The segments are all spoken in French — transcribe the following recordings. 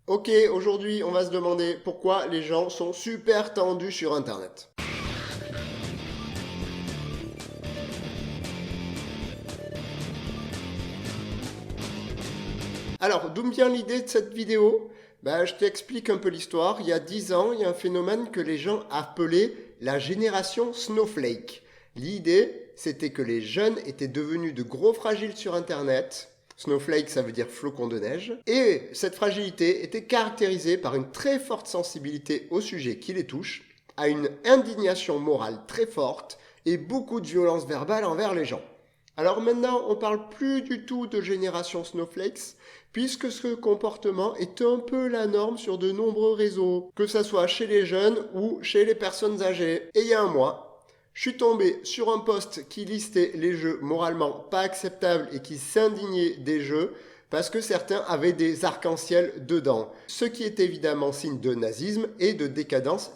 Ok, aujourd'hui on va se demander pourquoi les gens sont super tendus sur Internet. Alors, d'où me vient l'idée de cette vidéo? Je t'explique un peu l'histoire. Il y a 10 ans, il y a un phénomène que les gens appelaient la génération Snowflake. L'idée, c'était que les jeunes étaient devenus de gros fragiles sur Internet. Snowflake, ça veut dire flocon de neige. Et cette fragilité était caractérisée par une très forte sensibilité au sujet qui les touche, à une indignation morale très forte et beaucoup de violence verbale envers les gens. Alors maintenant, on parle plus du tout de génération Snowflakes, puisque ce comportement est un peu la norme sur de nombreux réseaux, que ce soit chez les jeunes ou chez les personnes âgées. Et il y a un mois, je suis tombé sur un post qui listait les jeux moralement pas acceptables et qui s'indignait des jeux parce que certains avaient des arcs-en-ciel dedans. Ce qui est évidemment signe de nazisme et de décadence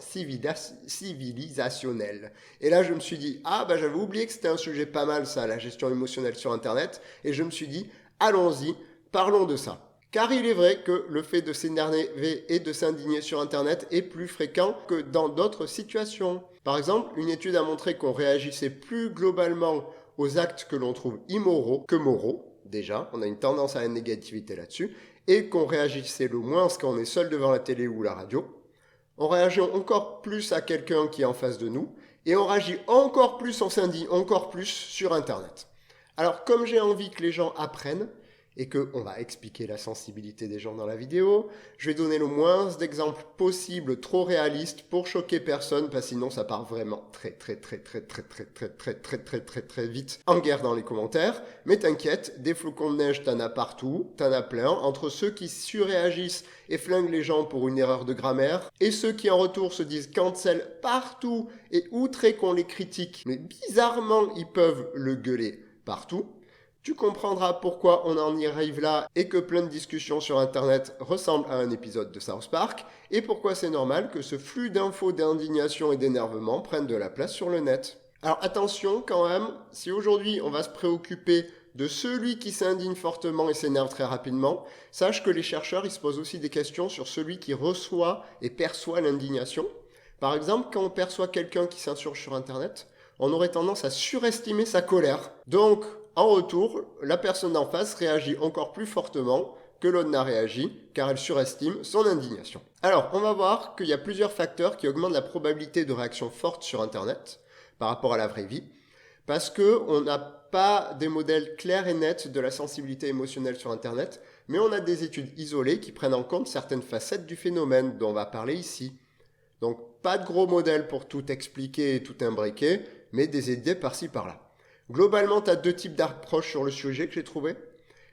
civilisationnelle. Et là, je me suis dit, j'avais oublié que c'était un sujet pas mal ça, la gestion émotionnelle sur Internet. Et je me suis dit, allons-y, parlons de ça. Car il est vrai que le fait de s'énerver et de s'indigner sur Internet est plus fréquent que dans d'autres situations. Par exemple, une étude a montré qu'on réagissait plus globalement aux actes que l'on trouve immoraux que moraux. Déjà, on a une tendance à la négativité là-dessus, et qu'on réagissait le moins quand on est seul devant la télé ou la radio. On réagit encore plus à quelqu'un qui est en face de nous, et on réagit encore plus, on s'indigne encore plus sur Internet. Alors, comme j'ai envie que les gens apprennent, et qu'on va expliquer la sensibilité des gens dans la vidéo, je vais donner le moins d'exemples possible trop réalistes pour choquer personne, parce que sinon ça part vraiment très vite en guerre dans les commentaires. Mais t'inquiète, des flocons de neige t'en as partout, t'en as plein, entre ceux qui surréagissent et flinguent les gens pour une erreur de grammaire, et ceux qui en retour se disent cancel partout et outrés qu'on les critique, mais bizarrement ils peuvent le gueuler partout. Tu comprendras pourquoi on en y arrive là et que plein de discussions sur Internet ressemblent à un épisode de South Park et pourquoi c'est normal que ce flux d'infos, d'indignation et d'énervement prenne de la place sur le net. Alors attention quand même, si aujourd'hui on va se préoccuper de celui qui s'indigne fortement et s'énerve très rapidement, sache que les chercheurs ils se posent aussi des questions sur celui qui reçoit et perçoit l'indignation. Par exemple, quand on perçoit quelqu'un qui s'insurge sur Internet, on aurait tendance à surestimer sa colère. Donc, en retour, la personne en face réagit encore plus fortement que l'autre n'a réagi, car elle surestime son indignation. Alors, on va voir qu'il y a plusieurs facteurs qui augmentent la probabilité de réaction forte sur Internet par rapport à la vraie vie, parce qu'on n'a pas des modèles clairs et nets de la sensibilité émotionnelle sur Internet, mais on a des études isolées qui prennent en compte certaines facettes du phénomène dont on va parler ici. Donc, pas de gros modèles pour tout expliquer et tout imbriquer, mais des idées par-ci par-là. Globalement, tu as deux types d'approches sur le sujet que j'ai trouvé.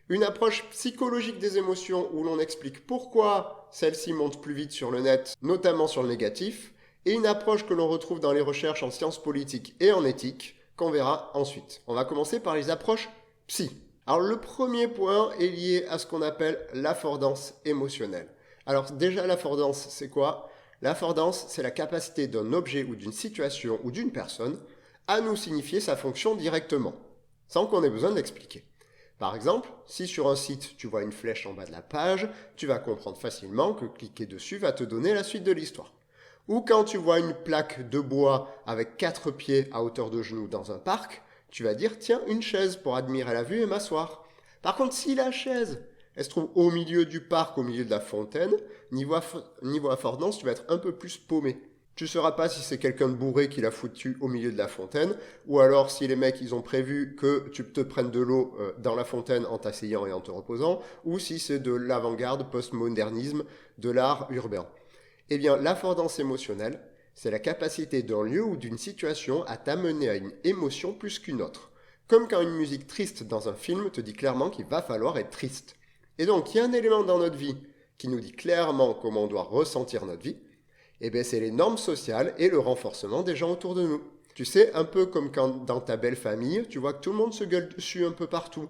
Une approche psychologique des émotions où l'on explique pourquoi celles-ci montent plus vite sur le net, notamment sur le négatif, et une approche que l'on retrouve dans les recherches en sciences politiques et en éthique, qu'on verra ensuite. On va commencer par les approches psy. Alors le premier point est lié à ce qu'on appelle l'affordance émotionnelle. Alors déjà l'affordance, c'est quoi? L'affordance, c'est la capacité d'un objet ou d'une situation ou d'une personne à nous signifier sa fonction directement, sans qu'on ait besoin d'expliquer. Par exemple, si sur un site tu vois une flèche en bas de la page, tu vas comprendre facilement que cliquer dessus va te donner la suite de l'histoire. Ou quand tu vois une plaque de bois avec 4 pieds à hauteur de genou dans un parc, tu vas dire tiens, une chaise pour admirer la vue et m'asseoir. Par contre, si la chaise, elle se trouve au milieu du parc, au milieu de la fontaine, niveau affordance, tu vas être un peu plus paumé. Tu ne sauras pas si c'est quelqu'un de bourré qui l'a foutu au milieu de la fontaine, ou alors si les mecs ils ont prévu que tu te prennes de l'eau dans la fontaine en t'asseyant et en te reposant, ou si c'est de l'avant-garde, post-modernisme, de l'art urbain. Eh bien, l'affordance émotionnelle, c'est la capacité d'un lieu ou d'une situation à t'amener à une émotion plus qu'une autre. Comme quand une musique triste dans un film te dit clairement qu'il va falloir être triste. Et donc, il y a un élément dans notre vie qui nous dit clairement comment on doit ressentir notre vie, eh bien c'est les normes sociales et le renforcement des gens autour de nous. Tu sais, un peu comme quand dans ta belle famille, tu vois que tout le monde se gueule dessus un peu partout.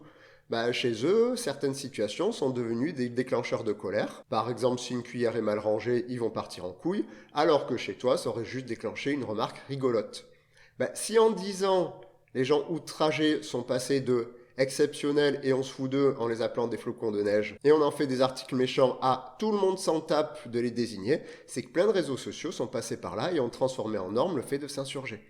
Chez eux, certaines situations sont devenues des déclencheurs de colère. Par exemple, si une cuillère est mal rangée, ils vont partir en couille, alors que chez toi, ça aurait juste déclenché une remarque rigolote. Si en 10 ans, les gens outragés sont passés de exceptionnels et on se fout d'eux en les appelant des flocons de neige, et on en fait des articles méchants à tout le monde s'en tape de les désigner, c'est que plein de réseaux sociaux sont passés par là et ont transformé en norme le fait de s'insurger.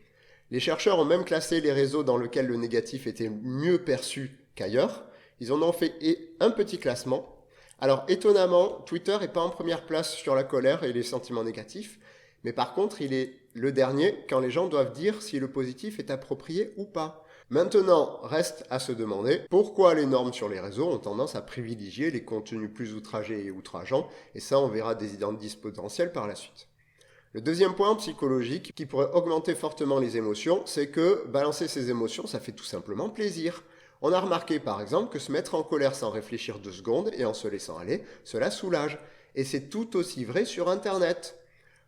Les chercheurs ont même classé les réseaux dans lesquels le négatif était mieux perçu qu'ailleurs. Ils en ont fait un petit classement. Alors étonnamment, Twitter n'est pas en première place sur la colère et les sentiments négatifs, mais par contre, il est le dernier quand les gens doivent dire si le positif est approprié ou pas. Maintenant, reste à se demander pourquoi les normes sur les réseaux ont tendance à privilégier les contenus plus outragés et outrageants, et ça on verra des indices potentiels par la suite. Le deuxième point psychologique qui pourrait augmenter fortement les émotions, c'est que balancer ses émotions, ça fait tout simplement plaisir. On a remarqué par exemple que se mettre en colère sans réfléchir 2 secondes et en se laissant aller, cela soulage. Et c'est tout aussi vrai sur Internet.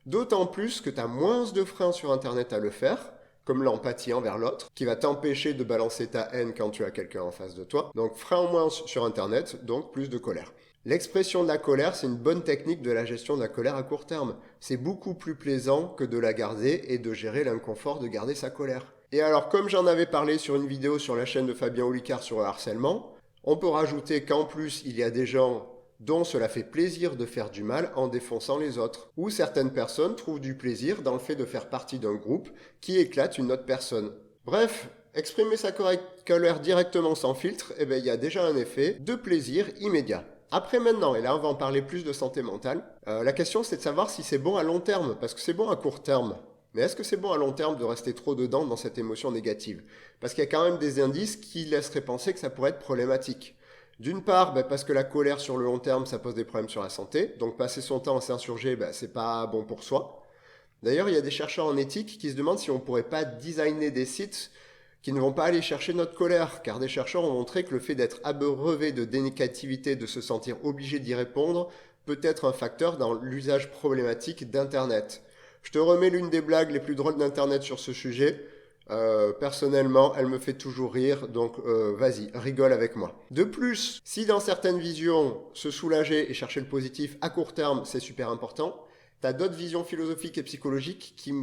D'autant plus que tu as moins de freins sur Internet à le faire, comme l'empathie envers l'autre, qui va t'empêcher de balancer ta haine quand tu as quelqu'un en face de toi. Donc frein en moins sur Internet, donc plus de colère. L'expression de la colère, c'est une bonne technique de la gestion de la colère à court terme. C'est beaucoup plus plaisant que de la garder et de gérer l'inconfort de garder sa colère. Et alors, comme j'en avais parlé sur une vidéo sur la chaîne de Fabien Olicard sur le harcèlement, on peut rajouter qu'en plus, il y a des gens dont cela fait plaisir de faire du mal en défonçant les autres. Ou certaines personnes trouvent du plaisir dans le fait de faire partie d'un groupe qui éclate une autre personne. Bref, exprimer sa colère directement sans filtre, il y a déjà un effet de plaisir immédiat. Après maintenant, et là on va en parler plus de santé mentale, la question c'est de savoir si c'est bon à long terme, parce que c'est bon à court terme. Mais est-ce que c'est bon à long terme de rester trop dedans dans cette émotion négative? Parce qu'il y a quand même des indices qui laisseraient penser que ça pourrait être problématique. D'une part, parce que la colère sur le long terme, ça pose des problèmes sur la santé, donc passer son temps à s'insurger, c'est pas bon pour soi. D'ailleurs, il y a des chercheurs en éthique qui se demandent si on pourrait pas designer des sites qui ne vont pas aller chercher notre colère, car des chercheurs ont montré que le fait d'être abreuvé de négativité, de se sentir obligé d'y répondre, peut être un facteur dans l'usage problématique d'Internet. Je te remets l'une des blagues les plus drôles d'Internet sur ce sujet. Personnellement, elle me fait toujours rire, donc vas-y, rigole avec moi. De plus, si dans certaines visions, se soulager et chercher le positif à court terme, c'est super important, t'as d'autres visions philosophiques et psychologiques qui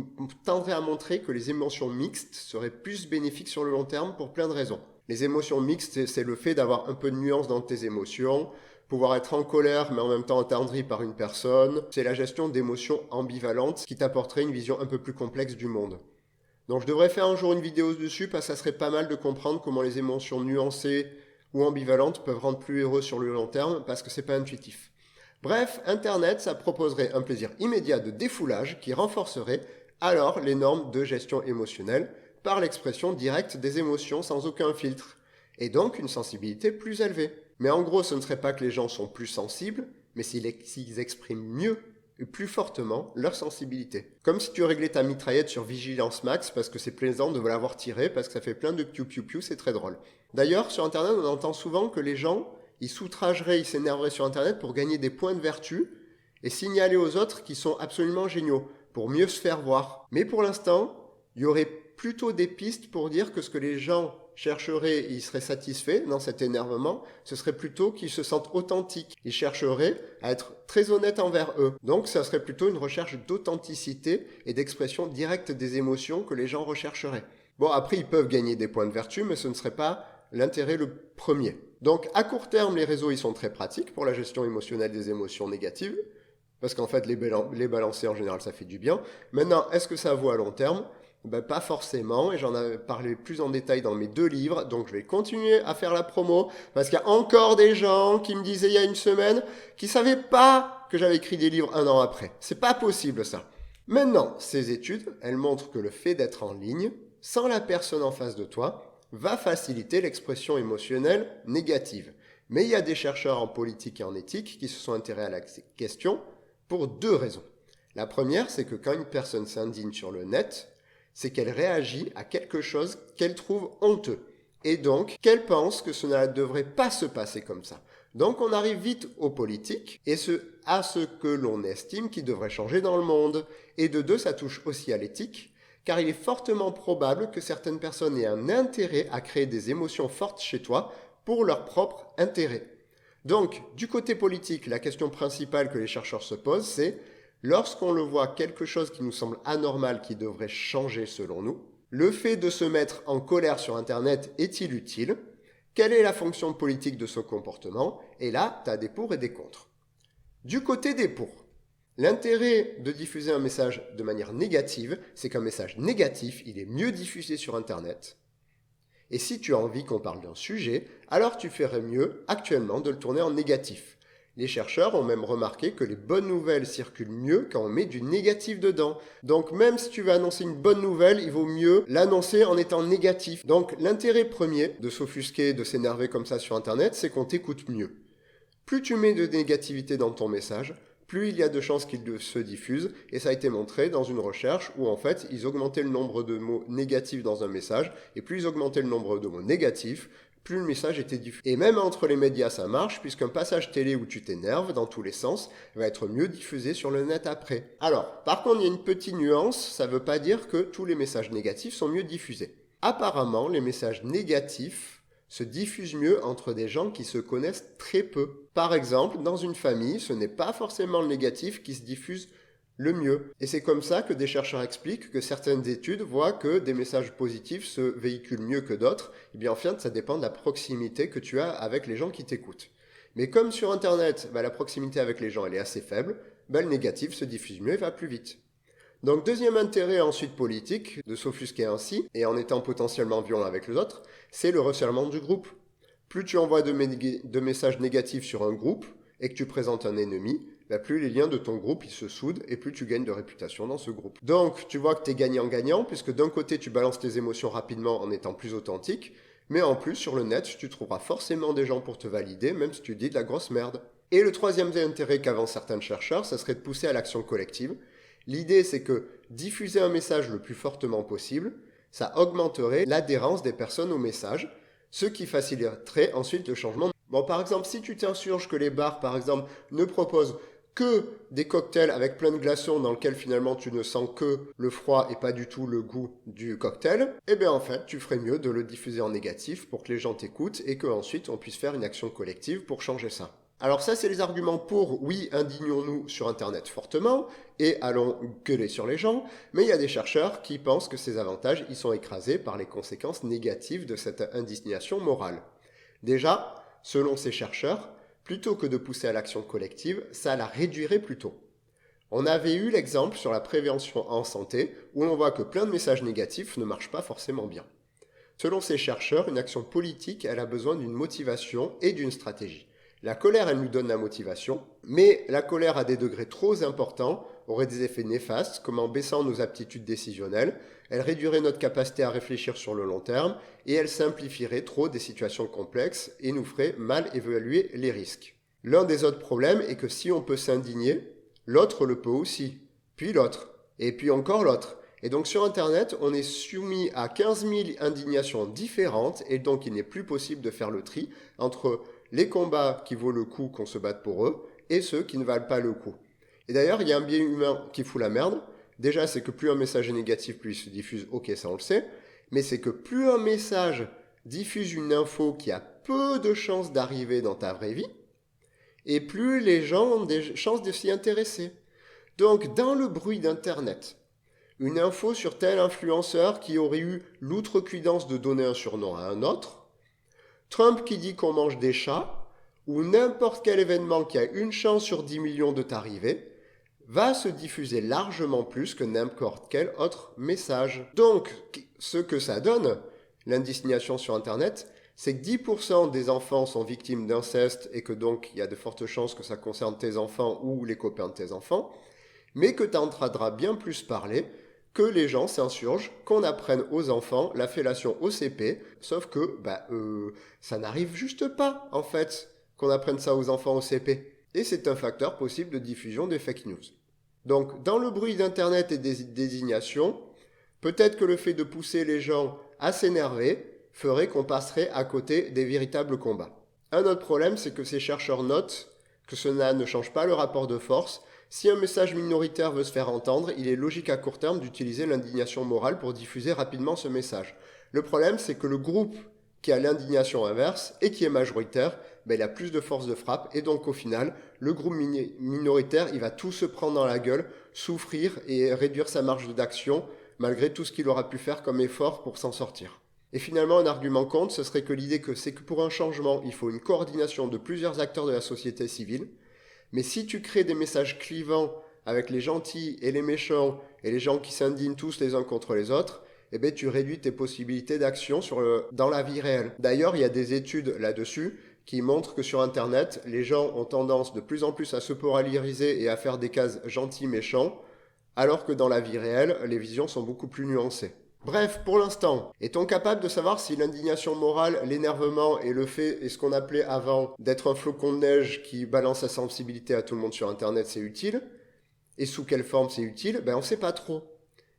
tendraient à montrer que les émotions mixtes seraient plus bénéfiques sur le long terme pour plein de raisons. Les émotions mixtes, c'est le fait d'avoir un peu de nuance dans tes émotions, pouvoir être en colère mais en même temps attendri par une personne. C'est la gestion d'émotions ambivalentes qui t'apporterait une vision un peu plus complexe du monde. Donc je devrais faire un jour une vidéo dessus parce que ça serait pas mal de comprendre comment les émotions nuancées ou ambivalentes peuvent rendre plus heureux sur le long terme parce que c'est pas intuitif. Bref, Internet, ça proposerait un plaisir immédiat de défoulage qui renforcerait alors les normes de gestion émotionnelle par l'expression directe des émotions sans aucun filtre, et donc une sensibilité plus élevée. Mais en gros, ce ne serait pas que les gens sont plus sensibles, mais s'ils expriment mieux et plus fortement leur sensibilité. Comme si tu réglais ta mitraillette sur vigilance max parce que c'est plaisant de l'avoir tirée, parce que ça fait plein de piou-piou-piou, c'est très drôle. D'ailleurs, sur Internet, on entend souvent que les gens ils s'outrageraient, ils s'énerveraient sur Internet pour gagner des points de vertu et signaler aux autres qu'ils sont absolument géniaux, pour mieux se faire voir. Mais pour l'instant, il y aurait plutôt des pistes pour dire que ce que les gens chercheraient et ils seraient satisfaits dans cet énervement, ce serait plutôt qu'ils se sentent authentiques. Ils chercheraient à être très honnêtes envers eux. Donc ça serait plutôt une recherche d'authenticité et d'expression directe des émotions que les gens rechercheraient. Bon, après, ils peuvent gagner des points de vertu, mais ce ne serait pas l'intérêt le premier. Donc à court terme, les réseaux ils sont très pratiques pour la gestion émotionnelle des émotions négatives, parce qu'en fait les balancer en général ça fait du bien. Maintenant, est-ce que ça vaut à long terme? Pas forcément, et j'en avais parlé plus en détail dans mes 2 livres, donc je vais continuer à faire la promo, parce qu'il y a encore des gens qui me disaient il y a une semaine qui savaient pas que j'avais écrit des livres 1 an après. C'est pas possible ça. Maintenant, ces études, elles montrent que le fait d'être en ligne, sans la personne en face de toi, va faciliter l'expression émotionnelle négative. Mais il y a des chercheurs en politique et en éthique qui se sont intéressés à la question pour 2 raisons. La première, c'est que quand une personne s'indigne sur le net, c'est qu'elle réagit à quelque chose qu'elle trouve honteux. Et donc, qu'elle pense que cela ne devrait pas se passer comme ça. Donc on arrive vite aux politiques et à ce que l'on estime qui devrait changer dans le monde. Et de 2, ça touche aussi à l'éthique, car il est fortement probable que certaines personnes aient un intérêt à créer des émotions fortes chez toi pour leur propre intérêt. Donc, du côté politique, la question principale que les chercheurs se posent, c'est lorsqu'on le voit quelque chose qui nous semble anormal, qui devrait changer selon nous, le fait de se mettre en colère sur Internet est-il utile? Quelle est la fonction politique de ce comportement? Et là, tu as des pour et des contre. Du côté des pour, l'intérêt de diffuser un message de manière négative, c'est qu'un message négatif, il est mieux diffusé sur Internet. Et si tu as envie qu'on parle d'un sujet, alors tu ferais mieux actuellement de le tourner en négatif. Les chercheurs ont même remarqué que les bonnes nouvelles circulent mieux quand on met du négatif dedans. Donc même si tu veux annoncer une bonne nouvelle, il vaut mieux l'annoncer en étant négatif. Donc l'intérêt premier de s'offusquer, de s'énerver comme ça sur Internet, c'est qu'on t'écoute mieux. Plus tu mets de négativité dans ton message, plus il y a de chances qu'il se diffuse, et ça a été montré dans une recherche où en fait ils augmentaient le nombre de mots négatifs dans un message, et plus ils augmentaient le nombre de mots négatifs, plus le message était diffusé. Et même entre les médias ça marche, puisqu'un passage télé où tu t'énerves dans tous les sens va être mieux diffusé sur le net après. Alors, par contre il y a une petite nuance, ça ne veut pas dire que tous les messages négatifs sont mieux diffusés. Apparemment, les messages négatifs se diffuse mieux entre des gens qui se connaissent très peu. Par exemple, dans une famille, ce n'est pas forcément le négatif qui se diffuse le mieux. Et c'est comme ça que des chercheurs expliquent que certaines études voient que des messages positifs se véhiculent mieux que d'autres. Et bien en fait, ça dépend de la proximité que tu as avec les gens qui t'écoutent. Mais comme sur Internet, la proximité avec les gens elle est assez faible, le négatif se diffuse mieux et va plus vite. Donc deuxième intérêt ensuite politique de s'offusquer ainsi, et en étant potentiellement violent avec les autres, c'est le resserrement du groupe. Plus tu envoies de messages négatifs sur un groupe et que tu présentes un ennemi, plus les liens de ton groupe ils se soudent et plus tu gagnes de réputation dans ce groupe. Donc tu vois que tu es gagnant-gagnant puisque d'un côté tu balances tes émotions rapidement en étant plus authentique, mais en plus sur le net tu trouveras forcément des gens pour te valider même si tu dis de la grosse merde. Et le troisième intérêt qu'avancent certains chercheurs, ça serait de pousser à l'action collective. L'idée c'est que diffuser un message le plus fortement possible, ça augmenterait l'adhérence des personnes au message, ce qui faciliterait ensuite le changement. Bon, par exemple, si tu t'insurges que les bars, par exemple, ne proposent que des cocktails avec plein de glaçons dans lesquels finalement tu ne sens que le froid et pas du tout le goût du cocktail, eh bien en fait, tu ferais mieux de le diffuser en négatif pour que les gens t'écoutent et qu'ensuite on puisse faire une action collective pour changer ça. Alors ça, c'est les arguments pour, oui, indignons-nous sur Internet fortement et allons gueuler sur les gens, mais il y a des chercheurs qui pensent que ces avantages, ils sont écrasés par les conséquences négatives de cette indignation morale. Déjà, selon ces chercheurs, plutôt que de pousser à l'action collective, ça la réduirait plutôt. On avait eu l'exemple sur la prévention en santé, où l'on voit que plein de messages négatifs ne marchent pas forcément bien. Selon ces chercheurs, une action politique, elle a besoin d'une motivation et d'une stratégie. La colère, elle nous donne la motivation, mais la colère à des degrés trop importants aurait des effets néfastes, comme en baissant nos aptitudes décisionnelles, elle réduirait notre capacité à réfléchir sur le long terme, et elle simplifierait trop des situations complexes et nous ferait mal évaluer les risques. L'un des autres problèmes est que si on peut s'indigner, l'autre le peut aussi, puis l'autre, et puis encore l'autre. Et donc sur Internet, on est soumis à 15 000 indignations différentes, et donc il n'est plus possible de faire le tri entre les combats qui vaut le coup qu'on se batte pour eux et ceux qui ne valent pas le coup. Et d'ailleurs, il y a un biais humain qui fout la merde. Déjà, c'est que plus un message est négatif, plus il se diffuse, ok, ça on le sait, mais c'est que plus un message diffuse une info qui a peu de chances d'arriver dans ta vraie vie, et plus les gens ont des chances de s'y intéresser. Donc, dans le bruit d'Internet, une info sur tel influenceur qui aurait eu l'outrecuidance de donner un surnom à un autre, Trump qui dit qu'on mange des chats, ou n'importe quel événement qui a une chance sur 10 millions de t'arriver, va se diffuser largement plus que n'importe quel autre message. Donc, ce que ça donne, l'indignation sur Internet, c'est que 10% des enfants sont victimes d'inceste et que donc il y a de fortes chances que ça concerne tes enfants ou les copains de tes enfants, mais que tu entendras bien plus parler que les gens s'insurgent, qu'on apprenne aux enfants la fellation au CP, sauf que ça n'arrive juste pas, en fait, qu'on apprenne ça aux enfants au CP. Et c'est un facteur possible de diffusion des fake news. Donc, dans le bruit d'Internet et des désignations, peut-être que le fait de pousser les gens à s'énerver ferait qu'on passerait à côté des véritables combats. Un autre problème, c'est que ces chercheurs notent que cela ne change pas le rapport de force. Si un message minoritaire veut se faire entendre, il est logique à court terme d'utiliser l'indignation morale pour diffuser rapidement ce message. Le problème, c'est que le groupe qui a l'indignation inverse et qui est majoritaire, il a plus de force de frappe et donc au final, le groupe minoritaire, il va tout se prendre dans la gueule, souffrir et réduire sa marge d'action malgré tout ce qu'il aura pu faire comme effort pour s'en sortir. Et finalement, un argument contre, ce serait que l'idée que c'est que pour un changement, il faut une coordination de plusieurs acteurs de la société civile. Mais si tu crées des messages clivants avec les gentils et les méchants et les gens qui s'indignent tous les uns contre les autres, eh bien, tu réduis tes possibilités d'action dans la vie réelle. D'ailleurs, il y a des études là-dessus qui montrent que sur Internet, les gens ont tendance de plus en plus à se polariser et à faire des cases gentils-méchants, alors que dans la vie réelle, les visions sont beaucoup plus nuancées. Bref, pour l'instant, est-on capable de savoir si l'indignation morale, l'énervement et le fait, et ce qu'on appelait avant d'être un flocon de neige qui balance sa sensibilité à tout le monde sur Internet, c'est utile? Et sous quelle forme c'est utile? Ben on sait pas trop.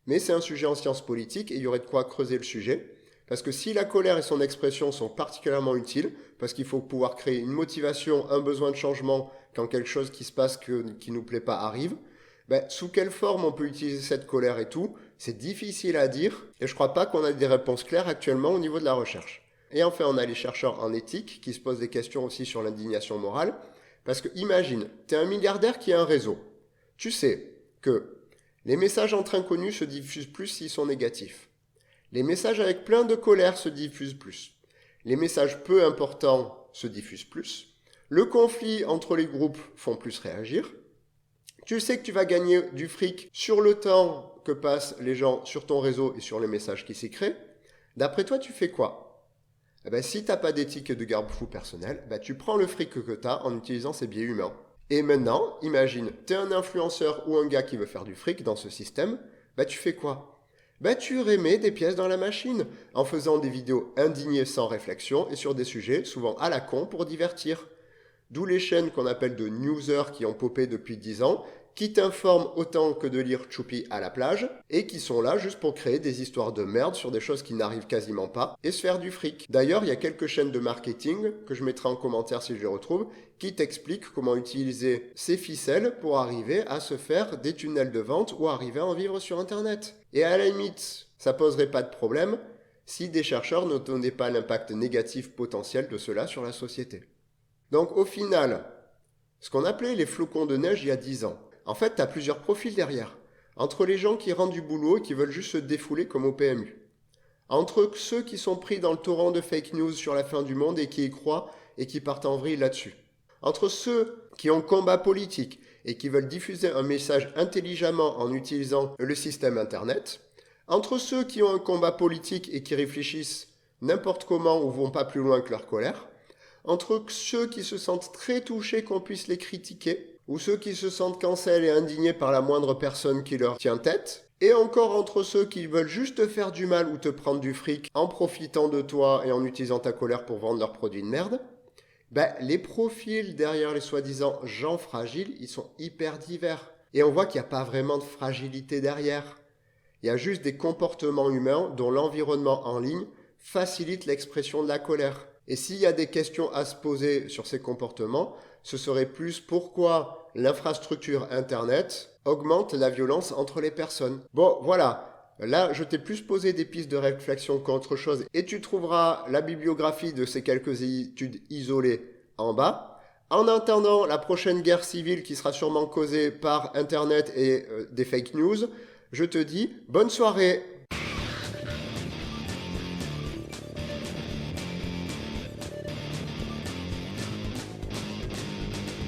Mais c'est un sujet en sciences politiques et il y aurait de quoi creuser le sujet. Parce que si la colère et son expression sont particulièrement utiles, parce qu'il faut pouvoir créer une motivation, un besoin de changement quand quelque chose qui se passe qui nous plaît pas arrive, ben, sous quelle forme on peut utiliser cette colère et tout, c'est difficile à dire et je crois pas qu'on a des réponses claires actuellement au niveau de la recherche. Et enfin, on a les chercheurs en éthique qui se posent des questions aussi sur l'indignation morale. Parce que imagine, t'es un milliardaire qui a un réseau. Tu sais que les messages entre inconnus se diffusent plus s'ils sont négatifs. Les messages avec plein de colère se diffusent plus. Les messages peu importants se diffusent plus. Le conflit entre les groupes font plus réagir. Tu sais que tu vas gagner du fric sur le temps que passent les gens sur ton réseau et sur les messages qui s'y créent. D'après toi, tu fais quoi? Eh ben, si tu n'as pas d'éthique et de garde-fou personnel, ben, tu prends le fric que tu as en utilisant ces biais humains. Et maintenant, imagine, tu es un influenceur ou un gars qui veut faire du fric dans ce système, ben, tu fais quoi? Ben, tu remets des pièces dans la machine en faisant des vidéos indignées sans réflexion et sur des sujets souvent à la con pour divertir. D'où les chaînes qu'on appelle de newsers qui ont popé depuis 10 ans, qui t'informent autant que de lire Choupi à la plage, et qui sont là juste pour créer des histoires de merde sur des choses qui n'arrivent quasiment pas, et se faire du fric. D'ailleurs, il y a quelques chaînes de marketing, que je mettrai en commentaire si je les retrouve, qui t'expliquent comment utiliser ces ficelles pour arriver à se faire des tunnels de vente ou arriver à en vivre sur Internet. Et à la limite, ça poserait pas de problème si des chercheurs ne donnaient pas l'impact négatif potentiel de cela sur la société. Donc au final, ce qu'on appelait les flocons de neige il y a 10 ans, en fait, tu as plusieurs profils derrière. Entre les gens qui rendent du boulot et qui veulent juste se défouler comme au PMU. Entre ceux qui sont pris dans le torrent de fake news sur la fin du monde et qui y croient et qui partent en vrille là-dessus. Entre ceux qui ont combat politique et qui veulent diffuser un message intelligemment en utilisant le système Internet. Entre ceux qui ont un combat politique et qui réfléchissent n'importe comment ou vont pas plus loin que leur colère. Entre ceux qui se sentent très touchés qu'on puisse les critiquer, ou ceux qui se sentent cancel et indignés par la moindre personne qui leur tient tête, et encore entre ceux qui veulent juste te faire du mal ou te prendre du fric en profitant de toi et en utilisant ta colère pour vendre leurs produits de merde, ben, les profils derrière les soi-disant gens fragiles, ils sont hyper divers. Et on voit qu'il n'y a pas vraiment de fragilité derrière. Il y a juste des comportements humains dont l'environnement en ligne facilite l'expression de la colère. Et s'il y a des questions à se poser sur ces comportements, ce serait plus pourquoi l'infrastructure Internet augmente la violence entre les personnes. Bon, voilà. Là, je t'ai plus posé des pistes de réflexion qu'autre chose et tu trouveras la bibliographie de ces quelques études isolées en bas. En attendant la prochaine guerre civile qui sera sûrement causée par Internet et des fake news, je te dis bonne soirée.